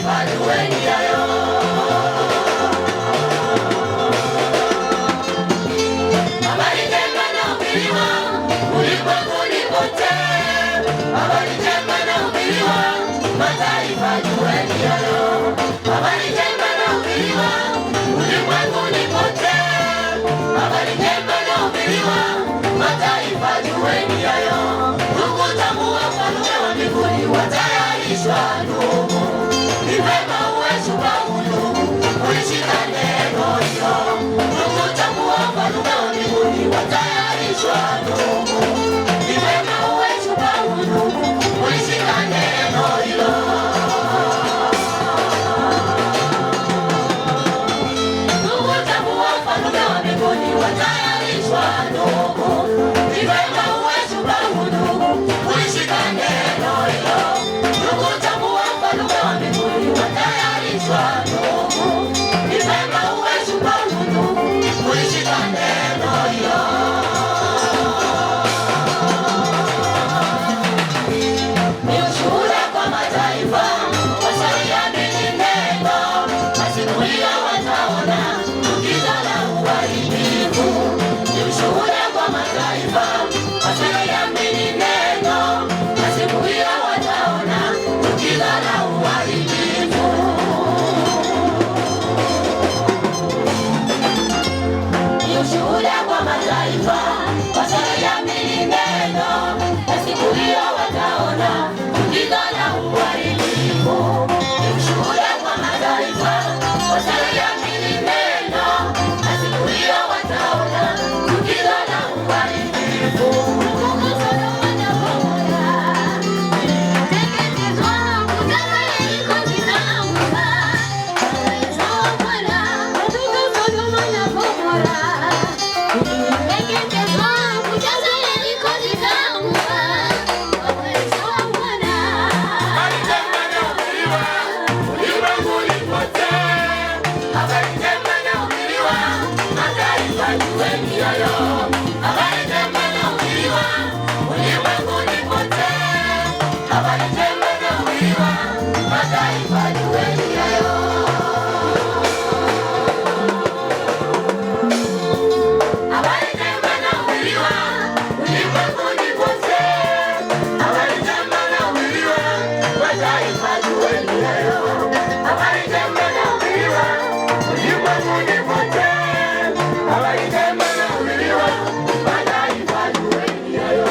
mataifa jueni hayo. Habari njema inahubiriwa ulimwenguni kote, habari njema inahubiriwa mataifa jueni hayo. Habari njema inahubiriwa ulimwenguni kote, habari njema inahubiriwa mataifa jueni hayo. Ndugu, tambua ufalme wa mbinguni watayarishwa ndugu. Ni vema uwe shupavu ndugu, ulishika neno hilo. Ndugu, tambua ufalme wa mbinguni watayarishwa ndugu. Ni vema uwe shupavu ndugu, ulishika neno hilo. Ndugu, tambua ufalme wa mbinguni watayarishwa ndugu. Ni vema uwe shupavu ndugu, ulishika neno hilo. Ndugu, tambua ufalme wa mbinguni watayarishwa ndugu. Ni vema uwe shupavu ndugu, ulishika neno hilo. Ni ushuhuda kwa mataifa, wasaliamini neno, masiku hiyo wataona chukizo la uharibifu. Ni ushuhuda kwa mataifa, wasaliamini neno, masiku hiyo wataona chukizo la uharibifu. Ni ushuhuda kwa mataifa, wasaliamini neno, masiku hiyo wataona chukizo la uharibifu. Ni ushuhuda kwa mataifa, wasaliamini neno, masiku hiyo wataona chukizo la uharibifu. Habari njema inahubiriwa mataifa jueni hayo. Habari njema inahubiriwa ulimwenguni kote, habari njema inahubiriwa mataifa jueni hayo. Habari njema inahubiriwa ulimwenguni kote, habari njema inahubiriwa mataifa jueni hayo. Habari njema inahubiriwa ulimwenguni kote, habari njema inahubiriwa mataifa jueni hayo.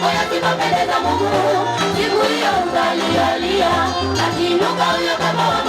yako yasipompendeza Mungu, siku hiyo utalialia, akiinuka huyo kama